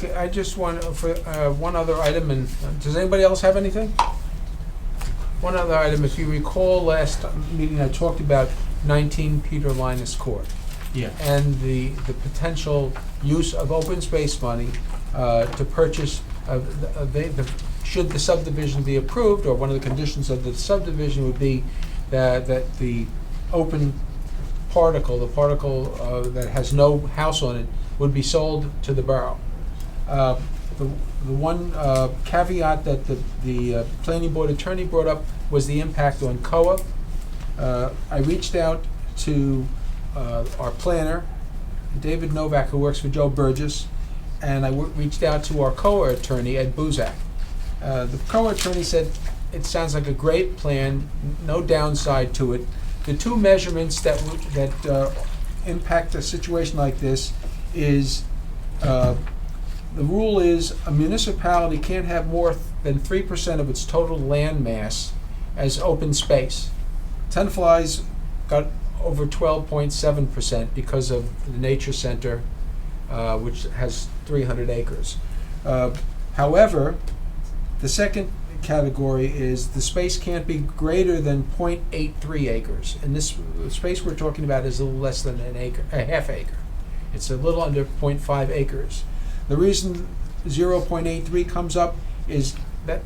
Okay, I just want, for one other item, and does anybody else have anything? One other item, if you recall last meeting, I talked about 19 Peter Linus Court. Yeah. And the potential use of open space money to purchase, should the subdivision be approved, or one of the conditions of the subdivision would be that the open particle, the particle that has no house on it, would be sold to the borough. The one caveat that the planning board attorney brought up was the impact on COA. I reached out to our planner, David Novak, who works for Joe Burgess, and I reached out to our COA attorney, Ed Buzak. The COA attorney said it sounds like a great plan, no downside to it. The two measurements that impact a situation like this is the rule is a municipality can't have more than 3% of its total land mass as open space. Tenafly's got over 12.7% because of the nature center, which has 300 acres. However, the second category is the space can't be greater than 0.83 acres. And this the space we're talking about is a little less than an acre, a half acre. It's a little under 0.5 acres. The reason 0.83 comes up is that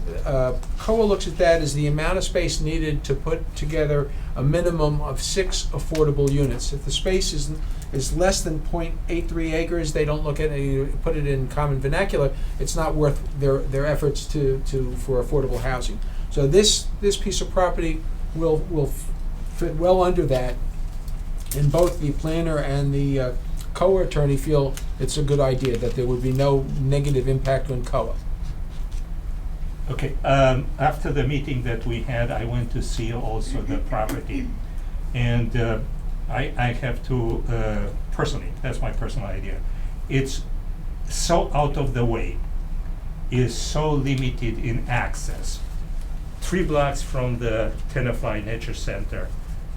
COA looks at that as the amount of space needed to put together a minimum of 6 affordable units. If the space is less than 0.83 acres, they don't look at it, put it in common vernacular, it's not worth their efforts for affordable housing. So this piece of property will fit well under that, and both the planner and the COA attorney feel it's a good idea, that there would be no negative impact on COA. Okay, after the meeting that we had, I went to see also the property, and I have to, personally, that's my personal idea, it's so out of the way, is so limited in access, 3 blocks from the Tenafly Nature Center,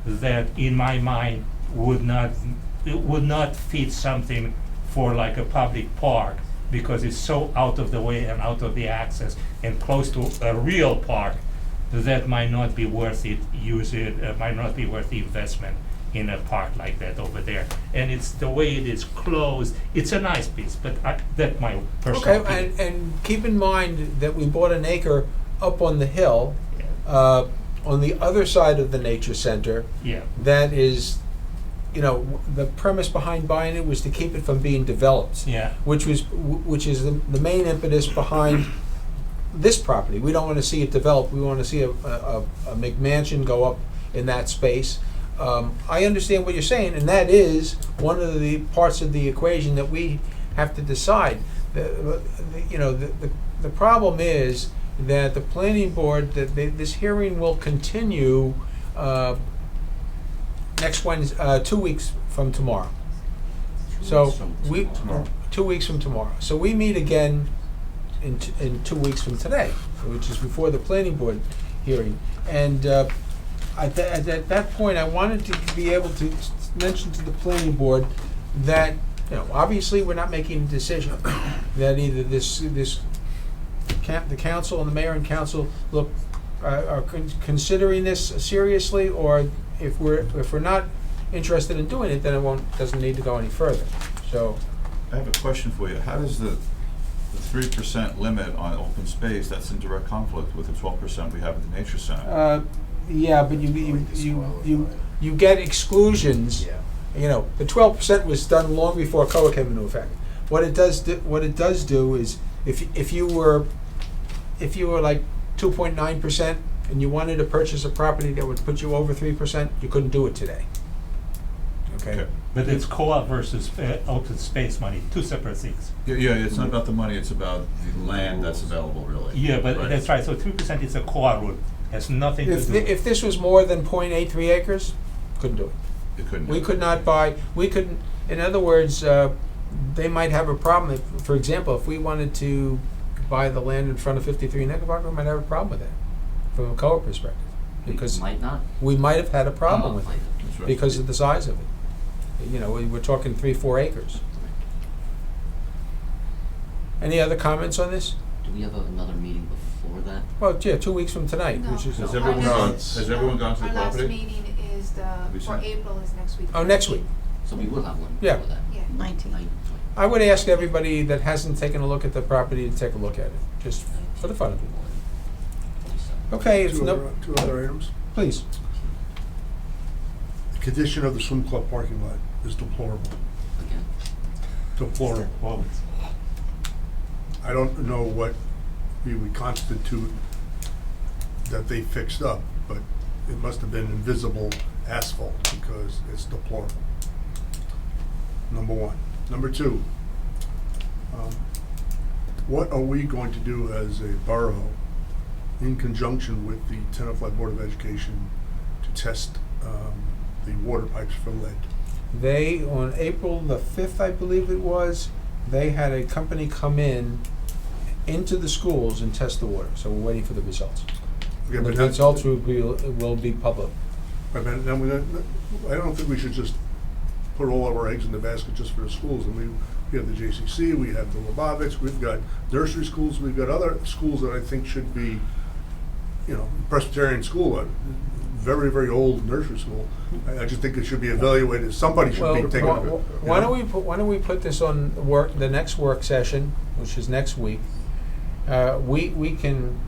that in my mind would not fit something for like a public park, because it's so out of the way and out of the access and close to a real park that might not be worth it. Might not be worth the investment in a park like that over there. And it's the way it is closed. It's a nice piece, but that's my personal opinion. Okay, and keep in mind that we bought an acre up on the hill, on the other side of the nature center. Yeah. That is, the premise behind buying it was to keep it from being developed. Yeah. Which is the main impetus behind this property. We don't want to see it developed. We want to see a McMansion go up in that space. I understand what you're saying, and that is one of the parts of the equation that we have to decide. The problem is that the planning board, this hearing will continue next Wednesday, 2 weeks from tomorrow. So 2 weeks from tomorrow. So we meet again in 2 weeks from today, which is before the planning board hearing. And at that point, I wanted to be able to mention to the planning board that, obviously we're not making a decision. That either the council and the mayor and council are considering this seriously, or if we're not interested in doing it, then it doesn't need to go any further. So I have a question for you. How does the 3% limit on open space, that's in direct conflict with the 12% we have at the nature center? Yeah, but you get exclusions. Yeah. The 12% was done long before COA came into effect. What it does do is if you were like 2.9% and you wanted to purchase a property that would put you over 3%, you couldn't do it today. Okay. But it's COA versus open space money, two separate things. Yeah, it's not about the money, it's about the land that's available, really. Yeah, but that's right. So 3% is a COA rule. Has nothing to do. If this was more than 0.83 acres, couldn't do it. You couldn't. We could not buy. We couldn't. In other words, they might have a problem. If, for example, if we wanted to buy the land in front of 53 Knickerbocker, we might have a problem with that from a COA perspective, because Might not. we might have had a problem with Might it not. That's right. because of the size of it. We're talking 3-4 acres. Any other comments on this? Do we have another meeting before that? Well, yeah, 2 weeks from tonight, No. which is, Has No, everyone our gone, next- has everyone gone to the Our last property? meeting is we for sent- April is next week. oh, next week. So we will have one Yeah. before that. Yeah. 19. I would ask everybody that hasn't taken a look at the property to take a look at it, just for the fun of it. Okay, it's no, Two other items. please. The condition of the swim club parking lot is deplorable. Again. Deplorable. Well, I don't know what we would constitute that they fixed up, but it must have been invisible asphalt because it's deplorable. Number one. Number two, what are we going to do as a borough in conjunction with the Tenafly Board of Education to test the water pipes for lead? They, on April the 5th, I believe it was, they had a company come into the schools and test the water, so we're waiting for the results. Okay, The but that's- results will be public. Right, but then I don't think we should just put all of our eggs in the basket just for the schools. And we have the JCC, we have the Lubavitch, we've got nursery schools, we've got other schools that I think should be, Presbyterian school, a very, very old nursery school. I just think it should be evaluated. Somebody should be taking Well, it. why don't we put this on the next work session, which is next week? We can,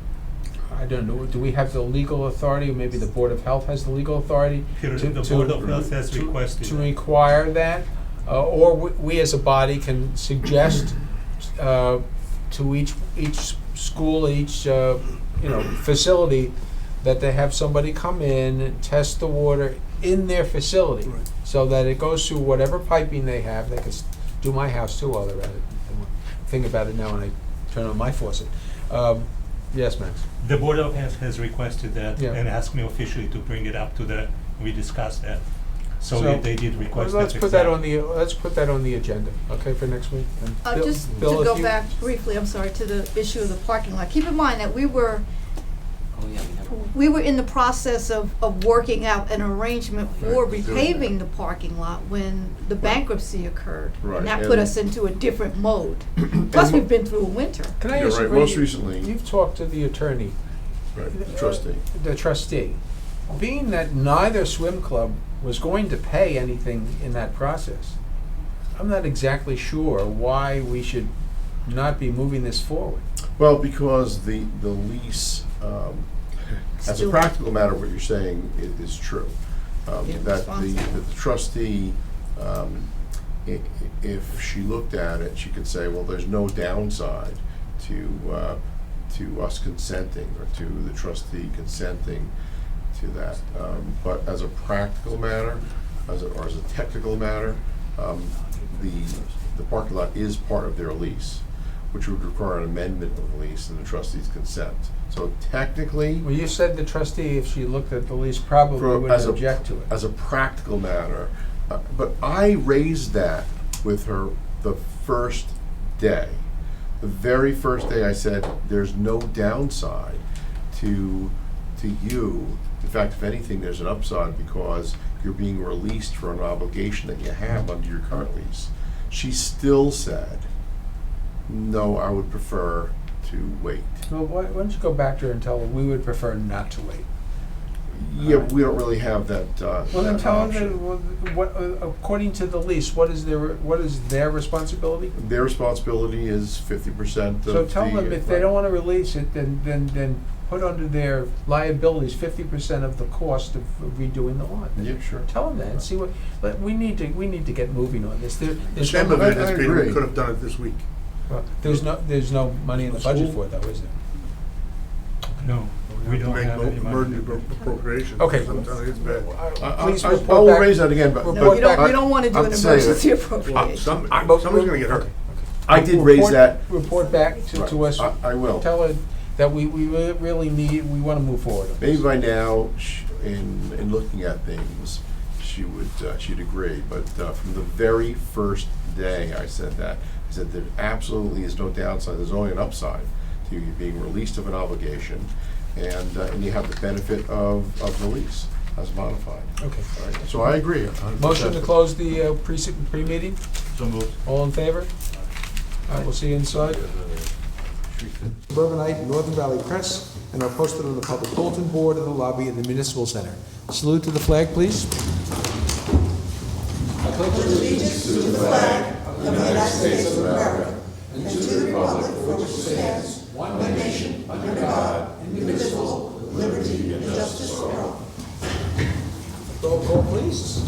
I don't know, do we have the legal authority, or maybe the Board of Health has the legal authority? Peter, to- the to- Board of Health has to- requested To that. require that, or we as a body can suggest to each school, each facility, that they have somebody come in and test the water in their facility, Right. so that it goes through whatever piping they have. They could do my house too while they're at it. Think about it now when I turn on my faucet. Yes, Max? The Board of Health has requested that Yeah. and asked me officially to bring it up to we discussed that. So So, they did request that. Let's put that on the agenda, okay, for next week? And Bill- Just to Bill, if go you- back briefly, I'm sorry, to the issue of the parking lot. Keep in mind that we were Oh, yeah, we have. in the process of working out an arrangement for Right, doing repaving that. the parking lot when the bankruptcy occurred. Right, And that and- put us into a different mode. Plus, we've been through a winter. Can I You're ask you, right. Most Brady, recently- you've talked to the attorney. Right, the trustee. The trustee. Being that neither swim club was going to pay anything in that process, I'm not exactly sure why we should not be moving this forward. Well, because the lease, as a Still- practical matter, what you're saying is true. Yeah, That responsible. the trustee, if she looked at it, she could say, well, there's no downside to us consenting, or to the trustee consenting to that. But as a practical matter, or as a technical matter, the parking lot is part of their lease, which would require an amendment of the lease and the trustee's consent. So technically, Well, you said the trustee, if she looked at the lease, probably wouldn't as a- object to it. as a practical matter, but I raised that with her the first day. The very first day I said, there's no downside to you. In fact, if anything, there's an upside because you're being released for an obligation that you have under your current lease. She still said, no, I would prefer to wait. Well, why don't you go back to her and tell her we would prefer not to wait? Yeah, we don't really have that, Well, then that tell her option. that, what, according to the lease, what is their responsibility? Their responsibility is 50% of the. So tell them if they don't wanna release it, then put under their liabilities 50% of the cost of redoing the lot. Yeah, sure. Tell them that and see what, but we need to get moving on this. The There's shame no, of it I is, Peter, we agree. could have done it this week. there's no money in the budget for it though, is there? No, we don't have any money. Emergency appropriations. Okay. I'm telling you, it's bad. Please I report will back. raise that again, but. Report No, back. we don't want to do an I'll say that- emergency Well, appropriation. somebody's gonna get hurt. I did raise that. Report back to us. I will. Tell her that we really need, we wanna move forward on this. Maybe by now, in looking at things, she'd agree, but from the very first day I said that. I said there absolutely is no downside, there's only an upside to you being released of an obligation, and you have the benefit of the lease as modified. Okay. All right, so I agree. 100%. Motion to close the pre-meeting? So moved. All in favor? We'll see you inside. Suburbanite Northern Valley Press, and are posted on the public bulletin board in the lobby of the Municipal Center. Salute to the flag, please. I pledge allegiance to the flag of the United States of America and to the republic for which it stands, one nation, under God, indivisible, with liberty and justice for all. Roll call, please.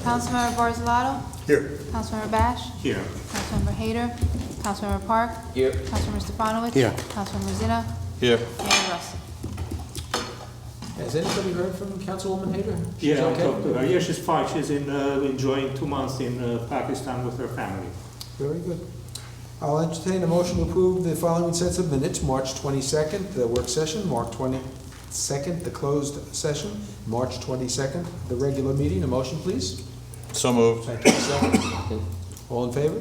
Councilmember Barzalato? Here. Councilmember Bash? Here. Councilmember Hader? Councilmember Park? Here. Councilmember Stefanowicz? Here. Councilmember Zina? Here. Mayor Russell? Has anybody heard from Councilwoman Hader? She's Yeah, I okay? talked to her. Yeah, she's fine. She's enjoying 2 months in Pakistan with her family. Very good. I'll entertain a motion to approve the following sets of minutes: March 22nd, the work session; March 22nd, the closed session; March 22nd, the regular meeting. A motion, please. So moved. Thank you. Second. All in favor?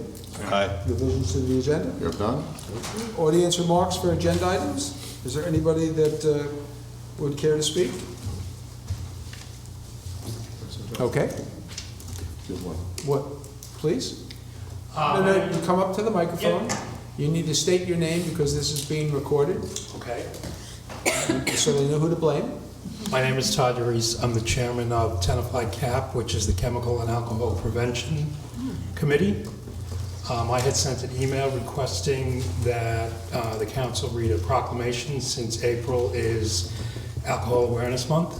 Aye. Revisions to the agenda? You're done? Audience remarks for agenda items? Is there anybody that would care to speak? Okay. Good one. What, please? No, you come up to the microphone. You need to state your name because this is being recorded, Okay. so they know who to blame. My name is Todd Reese. I'm the chairman of Tenafly CAP, which is the Chemical and Alcohol Prevention Committee. I had sent an email requesting that the council read a proclamation since April is Alcohol Awareness Month.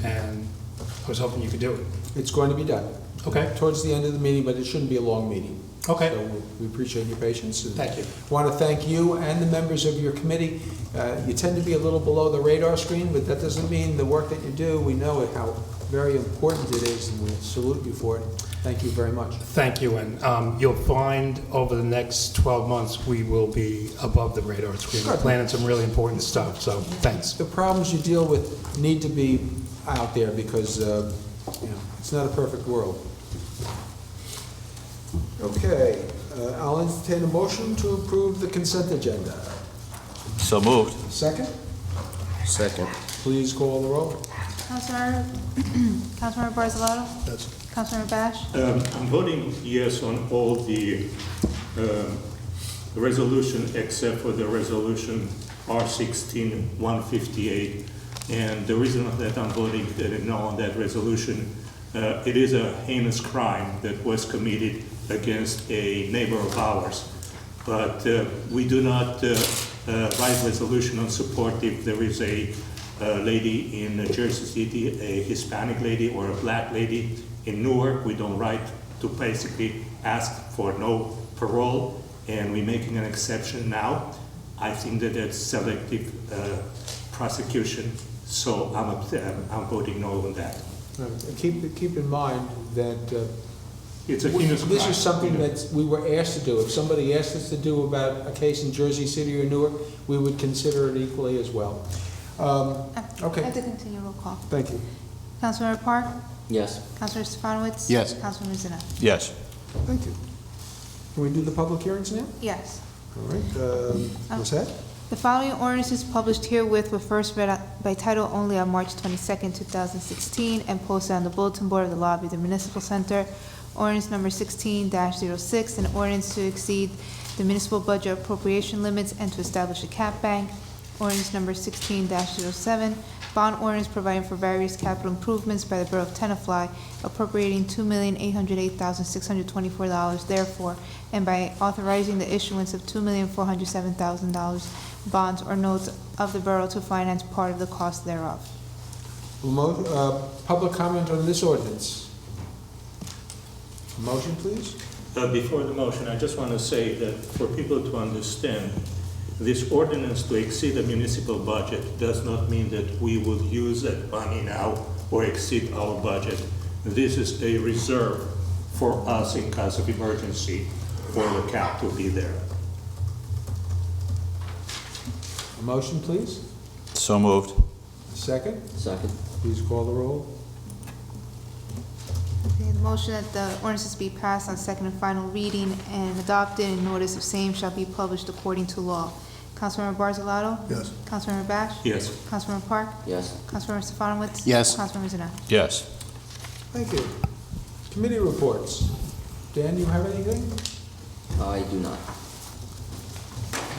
And I was hoping you could do it. It's going to be done Okay, towards the end of the meeting, but it shouldn't be a long meeting. okay, So we appreciate your patience. And thank you. want to thank you and the members of your committee. You tend to be a little below the radar screen, but that doesn't mean the work that you do, we know it, how very important it is, and we salute you for it. Thank you very much. Thank you, and you'll find over the next 12 months, we will be above the radar screen. We're Good. planning some really important stuff, so thanks. The problems you deal with need to be out there because, it's not a perfect world. Okay, I'll entertain a motion to approve the consent agenda. So moved. Second, Second. please call the roll. Councilmember Barzalato? That's Councilmember Bash? I'm voting yes on all the resolution except for the resolution R16-158. And the reason that I'm voting no on that resolution, it is a heinous crime that was committed against a neighbor of ours. But we do not write resolution on support if there is a lady in Jersey City, a Hispanic lady, or a black lady in Newark. We don't write to basically ask for no parole, and we're making an exception now. I think that it's selective prosecution, so I'm voting no on that. Keep in mind that It's a heinous crime. this is something you know. that we were asked to do. If somebody asked us to do about a case in Jersey City or Newark, we would consider it equally as well. I Okay, have to continue roll call. thank you. Councilmember Park? Yes. Councilmember Stefanowicz? Yes. Councilmember Zina? Yes. Thank you. Can we do the public hearings now? Yes. All right, what's that? The following ordinance is published herewith were first read by title only on March 22nd, 2016, and posted on the bulletin board of the lobby of the Municipal Center. Ordinance number 16-06, an ordinance to exceed the municipal budget appropriation limits and to establish a cap bank. Ordinance number 16-07, bond ordinance providing for various capital improvements by the Borough of Tenafly, appropriating $2,808,624 therefore, and by authorizing the issuance of $2,407,000 bonds or notes of the borough to finance part of the cost thereof. Public comment on this ordinance. Motion, please? Before the motion, I just want to say that for people to understand, this ordinance to exceed the municipal budget does not mean that we would use that money now or exceed our budget. This is a reserve for us in case of emergency for the cap to be there. A motion, please? So moved. Second, Second. please call the roll. Okay, the motion that the ordinances be passed on second and final reading and adopted, and notice of same shall be published according to law. Councilmember Barzalato? yes. Councilmember Bash? Yes. Councilmember Park? Yes. Councilmember Stefanowicz? Yes. Councilmember Zina? Yes. Thank you. Committee reports. Dan, you have anything? I do not.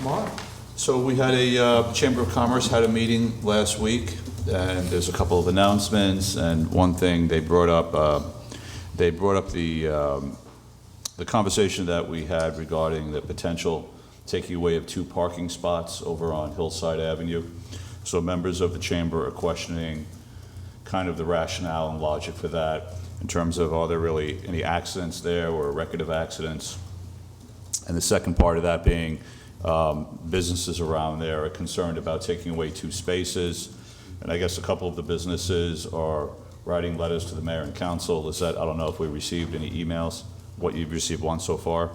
Mark? So we had Chamber of Commerce had a meeting last week, and there's a couple of announcements, and one thing they brought up the conversation that we had regarding the potential taking away of 2 parking spots over on Hillside Avenue. So members of the chamber are questioning kind of the rationale and logic for that in terms of, are there really any accidents there or a record of accidents? And the second part of that being, businesses around there are concerned about taking away 2 spaces. And I guess a couple of the businesses are writing letters to the mayor and council. I don't know if we received any emails. What you've received, 1 so far.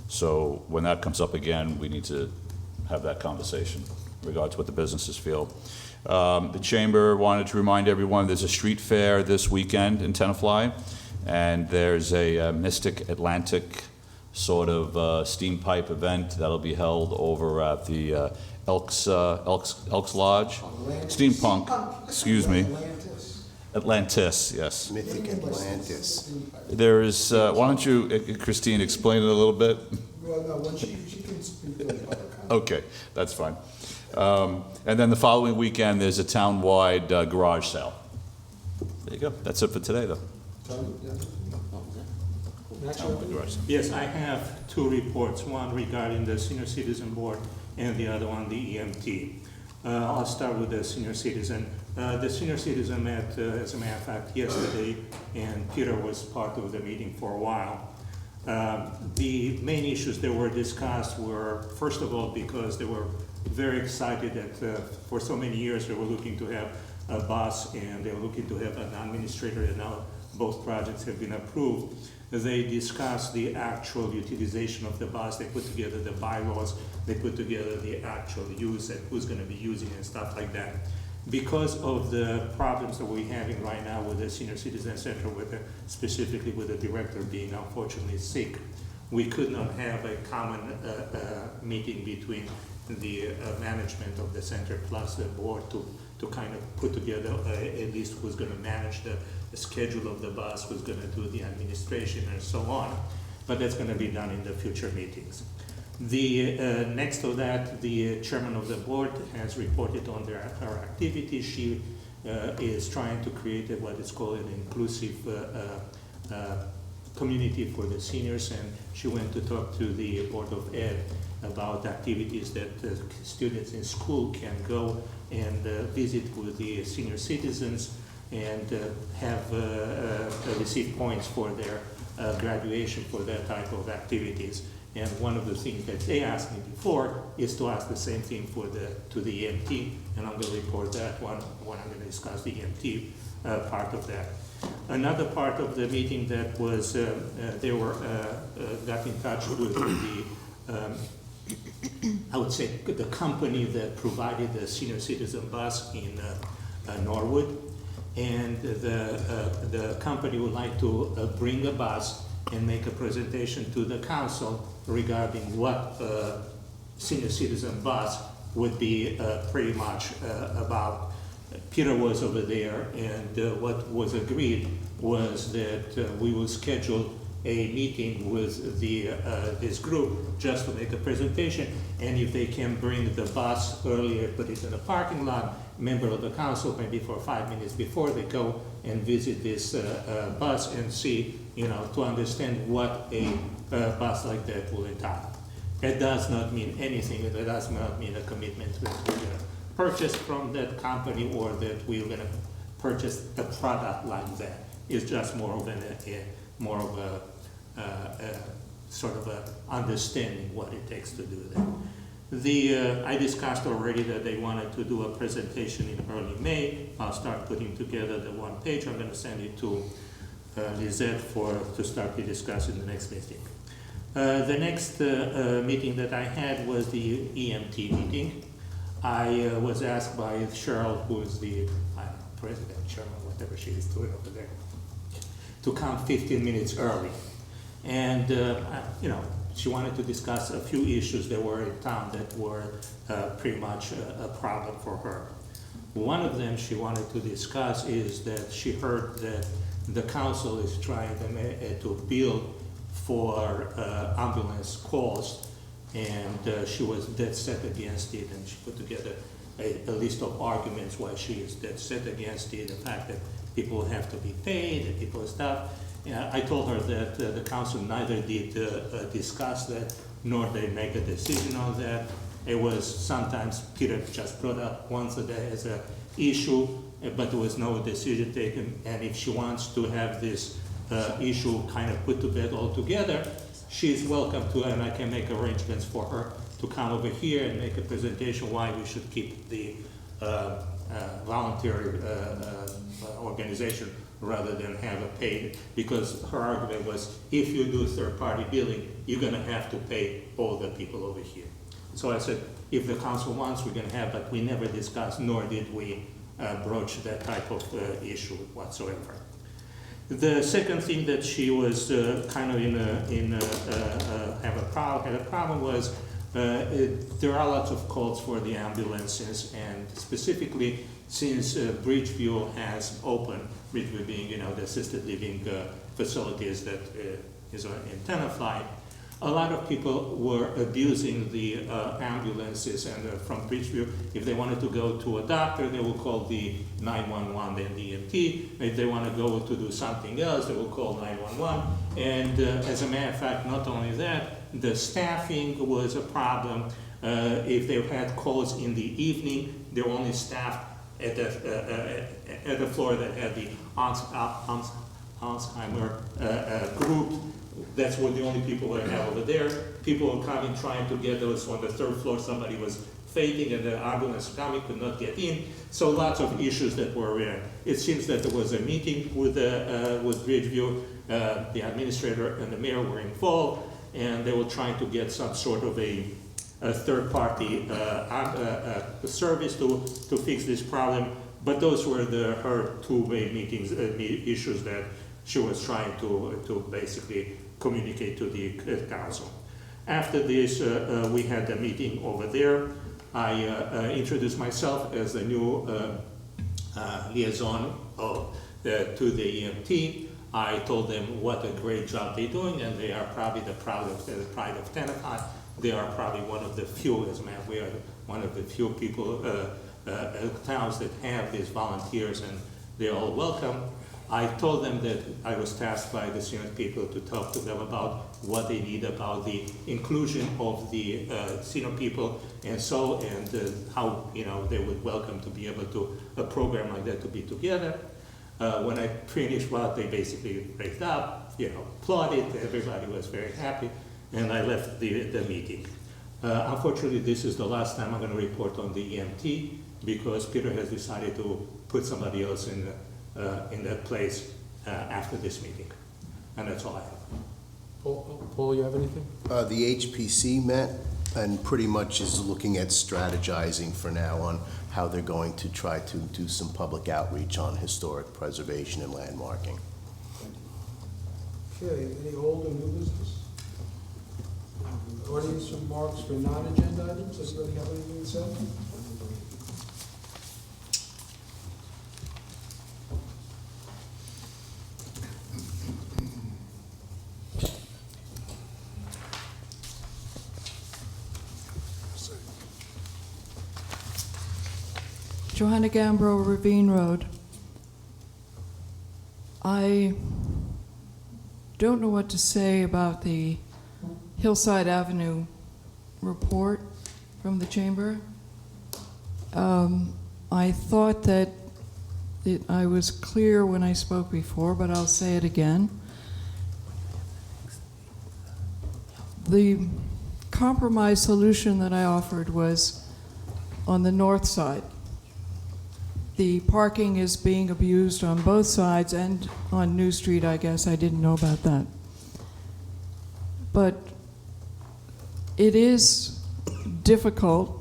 So when that comes up again, we need to have that conversation in regard to what the businesses feel. The chamber wanted to remind everyone there's a street fair this weekend in Tenafly, and there's a Mystic Atlantic sort of steam pipe event that'll be held over at the Elks Lodge. Steampunk, excuse me. Atlantis, yes. Mythic Atlantis. There is, why don't you, Christine, explain it a little bit? Well, no, when she can speak to the public. Okay, that's fine. And then the following weekend, there's a town-wide garage sale. There you go. That's it for today, though. Town-wide garage sale. Yes, I have 2 reports, one regarding the Senior Citizen Board and the other one, the EMT. I'll start with the senior citizen. The senior citizen met, as a matter of fact, yesterday, and Peter was part of the meeting for a while. The main issues that were discussed were, first of all, because they were very excited that for so many years they were looking to have a bus and they were looking to have an administrator, and now both projects have been approved. They discussed the actual utilization of the bus. They put together the bylaws. They put together the actual use and who's going to be using it and stuff like that. Because of the problems that we're having right now with the Senior Citizen Center, specifically with the director being unfortunately sick, we could not have a common meeting between the management of the center plus the board to kind of put together at least who's going to manage the schedule of the bus, who's going to do the administration and so on. But that's going to be done in the future meetings. The next to that, the chairman of the board has reported on her activities. She is trying to create what is called an inclusive community for the seniors, and she went to talk to the Board of Ed about activities that students in school can go and visit with the senior citizens and have receive points for their graduation for that type of activities. And one of the things that they asked me before is to ask the same thing to the EMT, and I'm going to report that when I'm going to discuss the EMT part of that. Another part of the meeting that was they were got in touch with the I would say the company that provided the senior citizen bus in Norwood, and the company would like to bring a bus and make a presentation to the council regarding what senior citizen bus would be pretty much about. Peter was over there, and what was agreed was that we will schedule a meeting with this group just to make a presentation, and if they can bring the bus earlier, put it in the parking lot, member of the council, maybe for 5 minutes before they go and visit this bus and see, to understand what a bus like that will entail. It does not mean anything. It does not mean a commitment that we're going to purchase from that company or that we're going to purchase a product like that. It's just more of a sort of a understanding what it takes to do that. I discussed already that they wanted to do a presentation in early May. I'll start putting together the one page. I'm going to send it to Lizette to start to discuss in the next meeting. The next meeting that I had was the EMT meeting. I was asked by Cheryl, who is the president, chairman, whatever she is doing over there, to come 15 minutes early. And, she wanted to discuss a few issues that were in town that were pretty much a problem for her. One of them she wanted to discuss is that she heard that the council is trying to build for ambulance calls, and she was dead set against it, and she put together a list of arguments why she is dead set against it, the fact that people have to be paid, and people stuff. I told her that the council neither did discuss that, nor they make a decision on that. It was sometimes Peter just brought up once a day as an issue, but there was no decision taken. And if she wants to have this issue kind of put to bed altogether, she's welcome to, and I can make arrangements for her to come over here and make a presentation why we should keep the voluntary organization rather than have a paid, because her argument was, if you do third-party billing, you're gonna have to pay all the people over here. So I said, if the council wants, we're gonna have, but we never discussed, nor did we broach that type of issue whatsoever. The second thing that she was kind of had a problem was, there are lots of calls for the ambulances, and specifically since Bridgeview has opened, Bridgeview being, the assisted living facilities that is in Tenafly, a lot of people were abusing the ambulances, and from Bridgeview, if they wanted to go to a doctor, they will call the 911 and the EMT. If they want to go to do something else, they will call 911. And as a matter of fact, not only that, the staffing was a problem. If they had calls in the evening, they were only staffed at the floor that had the Alzheimer group. That's what the only people that have over there. People were coming, trying to get those on the third floor. Somebody was fainting, and the ambulance coming could not get in. So lots of issues that were there. It seems that there was a meeting with Bridgeview. The administrator and the mayor were involved, and they were trying to get some sort of a third-party service to fix this problem. But those were her two-way meetings, issues that she was trying to basically communicate to the council. After this, we had a meeting over there. I introduced myself as the new liaison to the EMT. I told them what a great job they're doing, and they are probably the pride of Tenafly. They are probably one of the few, as a matter, we are one of the few people, towns that have these volunteers, and they're all welcome. I told them that I was tasked by the senior people to talk to them about what they need about the inclusion of the senior people, and how they would welcome to be able to a program like that to be together. When I finished, they basically raised up, applauded. Everybody was very happy, and I left the meeting. Unfortunately, this is the last time I'm going to report on the EMT, because Peter has decided to put somebody else in that place after this meeting. And that's all I have. Paul, you have anything? The HPC met and pretty much is looking at strategizing for now on how they're going to try to do some public outreach on historic preservation and landmarking. Okay, any old or new business? Audience remarks for non-agenda items? Does anybody have anything to say? Johanna Gambro, Ravine Road. I don't know what to say about the Hillside Avenue report from the chamber. I thought that I was clear when I spoke before, but I'll say it again. The compromise solution that I offered was on the north side. The parking is being abused on both sides, and on New Street, I guess. I didn't know about that. But it is difficult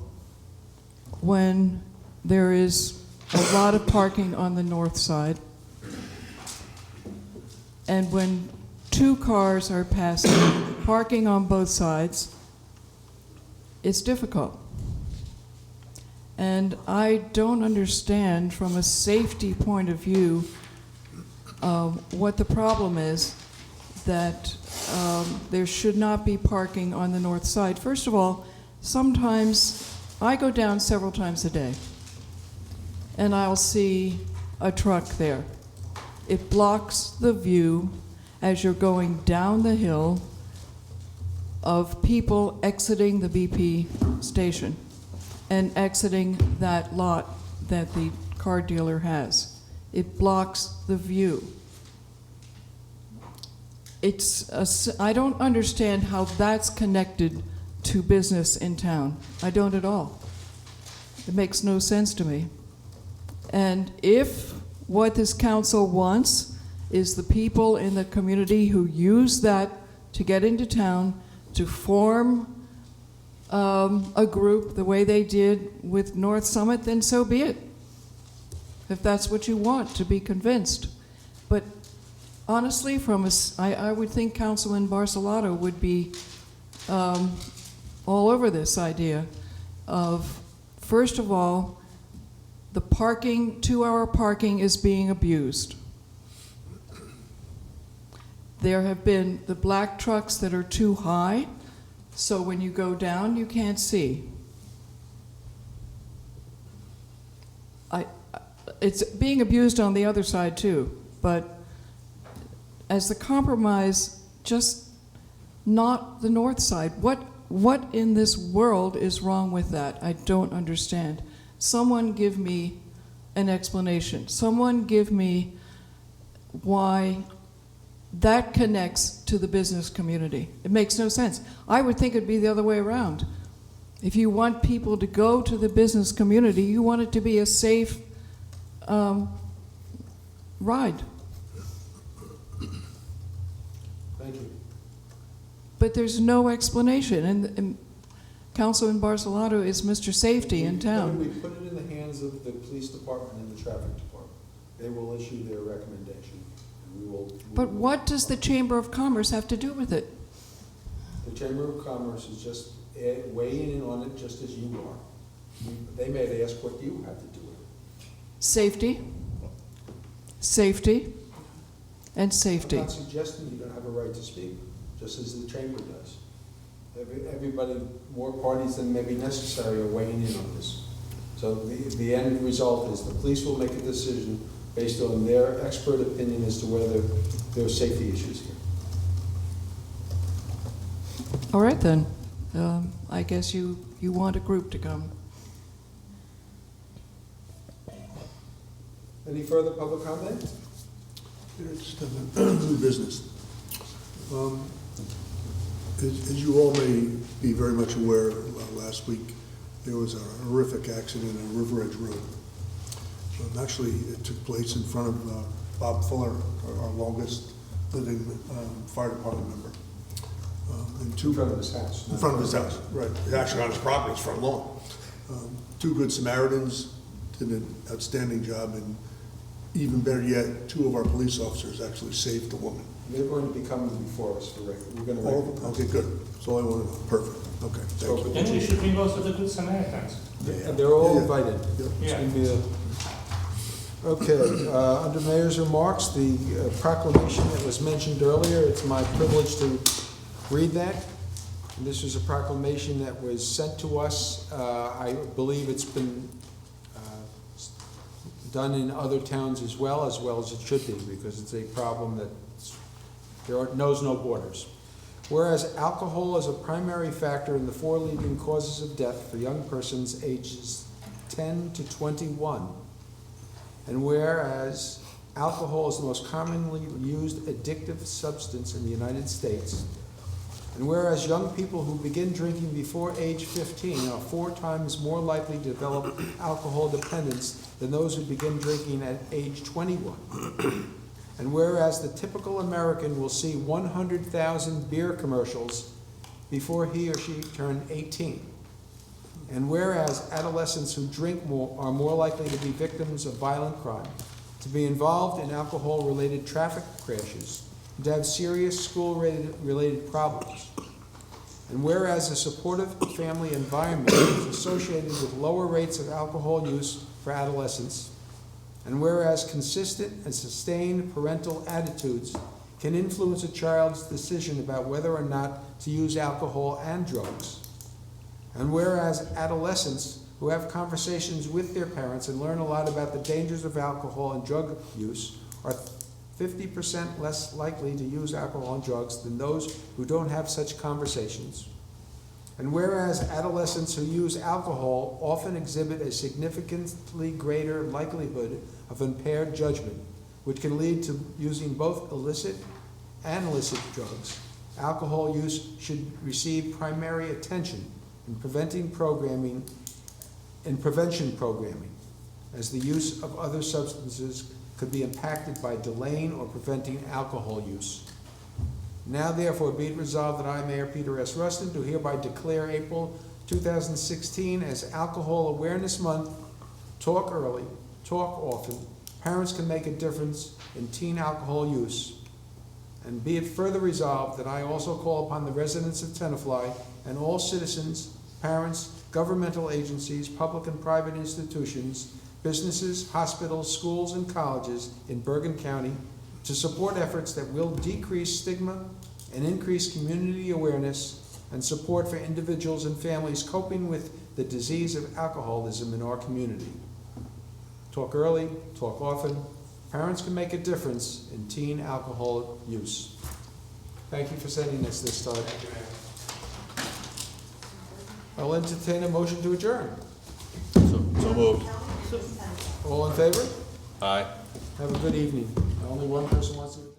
when there is a lot of parking on the north side, and when two cars are passing, parking on both sides, it's difficult. And I don't understand from a safety point of view what the problem is that there should not be parking on the north side. First of all, sometimes I go down several times a day, and I'll see a truck there. It blocks the view as you're going down the hill of people exiting the BP station and exiting that lot that the car dealer has. It blocks the view. I don't understand how that's connected to business in town. I don't at all. It makes no sense to me. And if what this council wants is the people in the community who use that to get into town to form a group the way they did with North Summit, then so be it. If that's what you want, to be convinced. But honestly, I would think Councilman Barcelato would be all over this idea of, first of all, the parking, 2-hour parking is being abused. There have been the black trucks that are too high, so when you go down, you can't see. It's being abused on the other side too, but as the compromise, just not the north side. What in this world is wrong with that? I don't understand. Someone give me an explanation. Someone give me why that connects to the business community. It makes no sense. I would think it'd be the other way around. If you want people to go to the business community, you want it to be a safe ride. Thank you. But there's no explanation, and Councilman Barcelato is Mr. Safety in town. We put it in the hands of the police department and the traffic department. They will issue their recommendation, and we will. But what does the Chamber of Commerce have to do with it? The Chamber of Commerce is just weighing in on it just as you are. They may ask what you have to do with it. Safety, safety, and safety. I'm not suggesting you don't have a right to speak, just as the Chamber does. Everybody, more parties than may be necessary are weighing in on this. So the end result is the police will make a decision based on their expert opinion as to whether there are safety issues here. All right then. I guess you want a group to come. Any further public comment? It's new business. As you all may be very much aware, last week there was a horrific accident on River Edge Road. Actually, it took place in front of Bob Fuller, our longest living fire department member. In front of his house. In front of his house, right. Actually on his property, his front lawn. Two good Samaritans did an outstanding job, and even better yet, 2 of our police officers actually saved the woman. They're going to be coming before us for we're going to recognize. Okay, good. That's all I want to know. Perfect. Okay, thank you. And we should bring also the Good Samaritans. And they're all invited. Yeah. It's going to be okay, under Mayor's remarks, the proclamation that was mentioned earlier, it's my privilege to read that. And this was a proclamation that was sent to us. I believe it's been done in other towns as well as it should be, because it's a problem that knows no borders. Whereas alcohol is a primary factor in the 4 leading causes of death for young persons ages 10 to 21, and whereas alcohol is the most commonly used addictive substance in the United States, and whereas young people who begin drinking before age 15 are 4 times more likely to develop alcohol dependence than those who begin drinking at age 21. And whereas the typical American will see 100,000 beer commercials before he or she turn 18. And whereas adolescents who drink more are more likely to be victims of violent crime, to be involved in alcohol-related traffic crashes, and to have serious school-related problems. And whereas a supportive family environment is associated with lower rates of alcohol use for adolescents, and whereas consistent and sustained parental attitudes can influence a child's decision about whether or not to use alcohol and drugs. And whereas adolescents who have conversations with their parents and learn a lot about the dangers of alcohol and drug use are 50% less likely to use alcohol and drugs than those who don't have such conversations. And whereas adolescents who use alcohol often exhibit a significantly greater likelihood of impaired judgment, which can lead to using both illicit and illicit drugs, alcohol use should receive primary attention in prevention programming, as the use of other substances could be impacted by delaying or preventing alcohol use. Now therefore be it resolved that I, Mayor Peter S. Rustin, do hereby declare April 2016 as Alcohol Awareness Month. Talk early, talk often. Parents can make a difference in teen alcohol use. And be it further resolved that I also call upon the residents of Tenafly and all citizens, parents, governmental agencies, public and private institutions, businesses, hospitals, schools, and colleges in Bergen County to support efforts that will decrease stigma and increase community awareness and support for individuals and families coping with the disease of alcoholism in our community. Talk early, talk often. Parents can make a difference in teen alcohol use. Thank you for sending us this time. I'll entertain a motion to adjourn. So moved. All in favor? Aye. Have a good evening. Only one person wants to.